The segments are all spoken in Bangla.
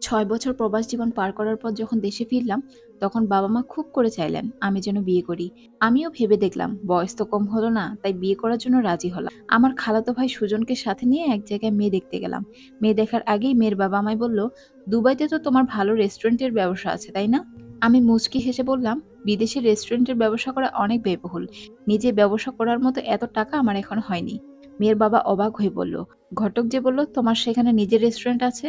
৬ বছর প্রবাস জীবন পার করার পর যখন দেশে ফিরলাম, তখন বাবা-মা খুব করে চাইলেন আমি যেন বিয়ে করি। আমিও ভেবে দেখলাম বয়স তো কম হলো না, তাই বিয়ে করার জন্য রাজি হলাম। আমার খালাতো ভাই সুজনকে সাথে নিয়ে এক জায়গায় মেয়ে দেখতে গেলাম। মেয়ে দেখার আগেই মেয়ের বাবা আমায় বলল, "দুবাইতে তো তোমার ভালো রেস্টুরেন্টের ব্যবসা আছে, তাই না?" আমি মুচকি হেসে বললাম, "বিদেশে রেস্টুরেন্টের ব্যবসা করা অনেক ব্যয়বহুল। নিজে ব্যবসা করার মতো এত টাকা আমার এখনো হয়নি।" মেয়ের বাবা অবাক হয়ে বলল, "ঘটক যে বলল তোমার সেখানে নিজের রেস্টুরেন্ট আছে?"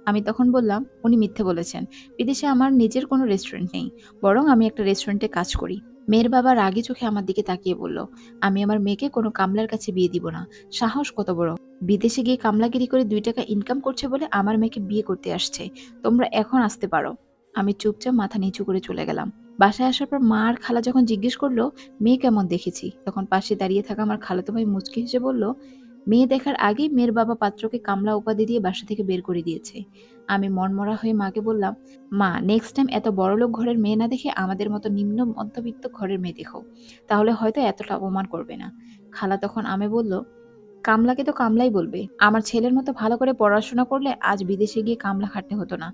আমি তখন বললাম, "উনি মিথ্যে বলেছেন। বিদেশে আমার নিজের কোনো রেস্টুরেন্ট নেই। বরং আমি একটা রেস্টুরেন্টে কাজ করি।" মেয়ের বাবা রাগী চোখে আমার দিকে তাকিয়ে বলল, "আমি আমার মেয়েকে কোনো কামলার কাছে বিয়ে দিব না। সাহস কত বড়! বিদেশে গিয়ে কামলাগিরি করে ২ টাকা ইনকাম করছে বলে আমার মেয়েকে বিয়ে করতে আসছে। তোমরা এখন আসতে পারো।" আমি চুপচাপ মাথা নিচু করে চলে গেলাম। বাসায় আসার পর মা আর খালা যখন জিজ্ঞেস করলো, "মেয়ে কেমন দেখেছি?" তখন পাশে দাঁড়িয়ে থাকা আমার খালাতো ভাই মুচকি হেসে বলল, "মেয়ে দেখার আগেই মেয়ের বাবা পাত্রকে কামলা উপাধি দিয়ে বাসা থেকে বের করে দিয়েছে।" আমি মনমরা হয়ে মাকে বললাম, "মা, নেক্সট টাইম এত বড়লোক ঘরের মেয়ে না দেখে আমাদের মতো নিম্ন মধ্যবিত্ত ঘরের মেয়ে দেখো। তাহলে হয়তো এতটা অপমান করবে না।" খালা তখন আমায় বলল, "কামলাকে তো কামলাই বলবে। আমার ছেলের মতো ভালো করে পড়াশোনা করলে আজ বিদেশে গিয়ে কামলা খাটতে হতো না।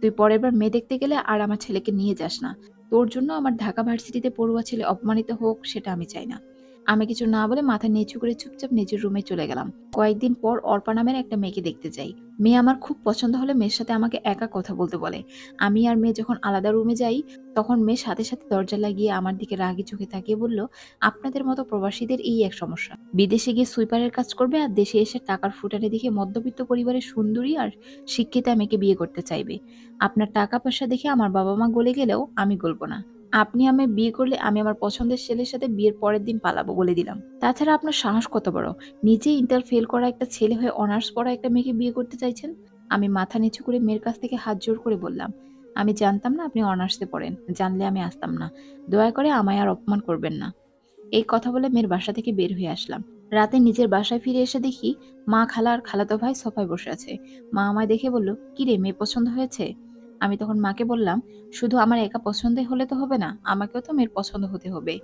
তুই পরের বার মেয়ে দেখতে গেলে আর আমার ছেলেকে নিয়ে যাস না। তোর জন্য আমার ঢাকা ভার্সিটিতে পড়ুয়া ছেলে অপমানিত হোক, সেটা আমি চাই না।" আমি কিছু না বলে মাথা নিচু করে চুপচাপ নিজের রুমে চলে গেলাম। কয়েকদিন পর অর্পা নামের একটা মেয়েকে দেখতে যাই। মেয়ে আমার খুব পছন্দ হলে মেয়ের সাথে আমাকে একা কথা বলতে বলে। আমি আর মেয়ে যখন আলাদা রুমে যাই, তখন মেয়ে সাথে সাথে দরজা লাগিয়ে আমার দিকে রাগী চোখে তাকিয়ে বলল, "আপনাদের মতো প্রবাসীদের এই এক সমস্যা। বিদেশে গিয়ে সুইপারের কাজ করবে আর দেশে এসে টাকার ফুটানি দেখে মধ্যবিত্ত পরিবারের সুন্দরী আর শিক্ষিতা মেয়েকে বিয়ে করতে চাইবে। আপনার টাকা পয়সা দেখে আমার বাবা-মা গলে গেলেও আমি গলব না। আপনি আমায় বিয়ে করলে আমি আমার পছন্দের ছেলের সাথে বিয়ের পরের দিন পালাবো বলে দিলাম। তাছাড়া আপনার সাহস কত বড়? নিজেই ইন্টার ফেল করা একটা ছেলে হয়ে অনার্স পড়া একটা মেয়েকে বিয়ে করতে চাইছেন?" আমি মাথা নিচু করে মেয়ের কাছ থেকে হাত জোড় করে বললাম, "আমি জানতাম না আপনি অনার্সে পড়েন। জানলে আমি আসতাম না। দয়া করে আমায় আর অপমান করবেন না।" এই কথা বলে মেয়ের বাসা থেকে বের হয়ে আসলাম। রাতে নিজের বাসায় ফিরে এসে দেখি মা, খালা আর খালাতো ভাই সোফায় বসে আছে। মা আমায় দেখে বলল, "কিরে, মেয়ে পছন্দ হয়েছে?" আমি তখন মাকে বললাম, "শুধু আমার একা পছন্দই হলে তো হবে না, আমাকেও তো মেয়ের পছন্দ হতে হবে।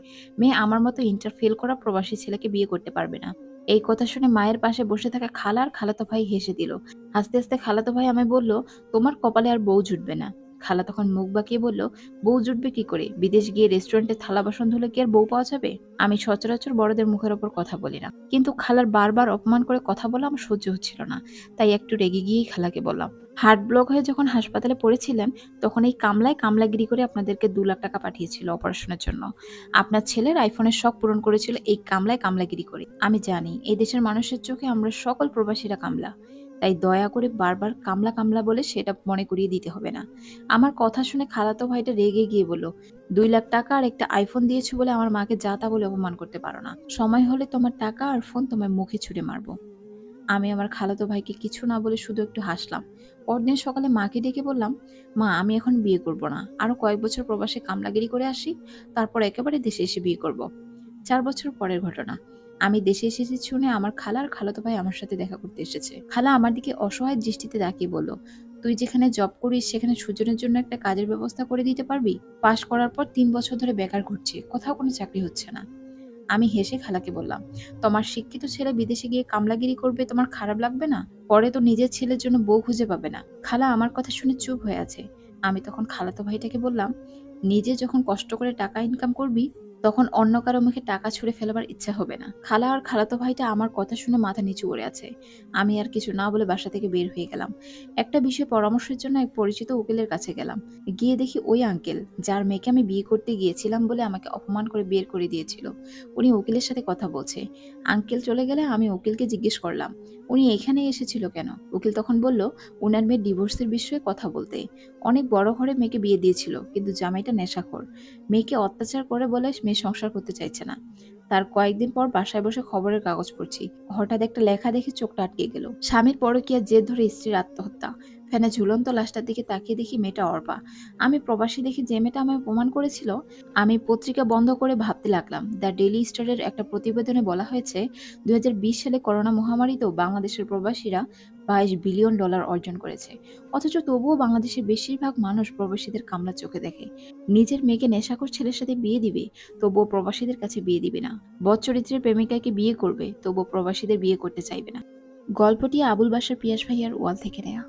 মেয়ে আমার মতো ইন্টার ফেল করা প্রবাসী ছেলেকে বিয়ে করতে পারবে না।" এই কথা শুনে মায়ের পাশে বসে থাকা খালা আর খালাতো ভাই হেসে দিল। হাসতে হাসতে খালাতো ভাই আমায় বলল, "তোমার কপালে আর বউ জুটবে না।" খালা তখন মুখ বাঁকিয়ে বলল, "বউ জুটবে কি করে? বিদেশ গিয়ে রেস্টুরেন্টে থালা বাসন ধুলে কি আর বউ পাওয়া যাবে?" আমি সচরাচর বড়দের মুখের ওপর কথা বলি না, কিন্তু খালার বারবার অপমান করে কথা বলা আমার সহ্য হচ্ছিল না। তাই একটু রেগে গিয়েই খালাকে বললাম, "হার্ট ব্লক হয়ে যখন হাসপাতালে পড়েছিলেন, তখন এই কামলায় কামলাগিরি করে আপনাদেরকে 2 লাখ টাকা পাঠিয়েছিল অপারেশনের জন্য। আপনার ছেলের আইফোনের শখ পূরণ করেছিল এই কামলায় কামলাগিরি করে। আমি জানি এই দেশের মানুষের চোখে আমরা সকল প্রবাসীরা কামলা। তাই দয়া করে বারবার কামলা কামলা বলে সেটা মনে করিয়ে দিতে হবে না।" আমার কথা শুনে খালাতো ভাইটা রেগে গিয়ে বলল, 2 লাখ টাকা আর একটা আইফোন দিয়েছো বলে আমার মাকে যা তা বলে অপমান করতে পারো না। সময় হলে তোমার টাকা আর ফোন তোমার মুখে ছুঁড়ে মারবো। আমি আমার খালাতো ভাইকে কিছু না বলে শুধু একটু হাসলাম। পরদিন সকালে মাকে ডেকে বললাম, "মা, আমি এখন বিয়ে করব না। আরো কয়েক বছর প্রবাসে কামলাগিরি করে আসি, তারপর একেবারে দেশে এসে বিয়ে করব।" 4 বছর পরের ঘটনা। আমি দেশে এসেছি শুনে আমার খালা আর খালাতো ভাই আমার সাথে দেখা করতে এসেছে। খালা আমার দিকে অসহায় দৃষ্টিতে তাকিয়ে বলল, "তুই যেখানে জব করিস সেখানে সুজনের জন্য একটা কাজের ব্যবস্থা করে দিতে পারবি? পাশ করার পর 3 বছর ধরে বেকার ঘুরছে, কোথাও কোনো চাকরি হচ্ছে না।" আমি হেসে খালাকে বললাম, "তোমার শিক্ষিত ছেলে বিদেশে গিয়ে কামলাগিরি করবে, তোমার খারাপ লাগবে না? পরে তো নিজের ছেলের জন্য বউ খুঁজে পাবে না।" খালা আমার কথা শুনে চুপ হয়ে আছে। আমি তখন খালাতো ভাইটাকে বললাম, "নিজে যখন কষ্ট করে টাকা ইনকাম করবি, তখন অন্য কারো মুখে টাকা ছুঁড়ে ফেলবার ইচ্ছা হবে না।" খালা আর খালাতো ভাইটা আমার কথা শুনে মাথা নিচু করে আছে। আমি আর কিছু না বলে বাসা থেকে বের হয়ে গেলাম। একটা বিষয়ে পরামর্শের জন্য এক পরিচিত উকিলের কাছে গেলাম। গিয়ে দেখি ওই আঙ্কেল, যার মেয়েকে আমি বিয়ে করতে গিয়েছিলাম বলে আমাকে অপমান করে বের করে দিয়েছিল, উনি উকিলের সাথে কথা বলছে। আঙ্কেল চলে গেলে আমি উকিলকে জিজ্ঞেস করলাম, "উনি এখানে এসেছিল কেন?" উকিল তখন বলল, "উনার মেয়ের ডিভোর্সের বিষয়ে কথা বলতে। অনেক বড় ঘরে মেয়েকে বিয়ে দিয়েছিল, কিন্তু জামাইটা নেশাখোর। মেয়েকে অত্যাচার করে বলে মেয়ে সংসার করতে চাইছে না।" তার কয়েকদিন পর বাসায় বসে খবরের কাগজ পড়ছি। হঠাৎ একটা লেখা দেখে চোখটা আটকে গেল। স্বামীর পরকীয়ার জের ধরে স্ত্রীর আত্মহত্যা। ফ্যানে ঝুলন্ত লাশটার দিকে তাকিয়ে দেখি মেয়েটা অর্পা। আমি প্রবাসী দেখি যে মেয়েটা আমায় অপমান করেছিল। আমি পত্রিকা বন্ধ করে ভাবতে লাগলাম, দ্য ডেইলি স্টারের একটা প্রতিবেদনে বলা হয়েছে ২০২০ সালে করোনা মহামারীতেও বাংলাদেশের প্রবাসীরা $22 বিলিয়ন অর্জন করেছে। অথচ তবুও বাংলাদেশের বেশিরভাগ মানুষ প্রবাসীদের কামলা চোখে দেখে। নিজের মেয়েকে নেশাখোর ছেলের সাথে বিয়ে দিবে, তবুও প্রবাসীদের কাছে বিয়ে দিবে না। বদচরিত্রের প্রেমিকাকে বিয়ে করবে, তবুও প্রবাসীদের বিয়ে করতে চাইবে না। গল্পটি আবুল বাশার পিয়াস ভাইয়ার ওয়াল থেকে নেয়া।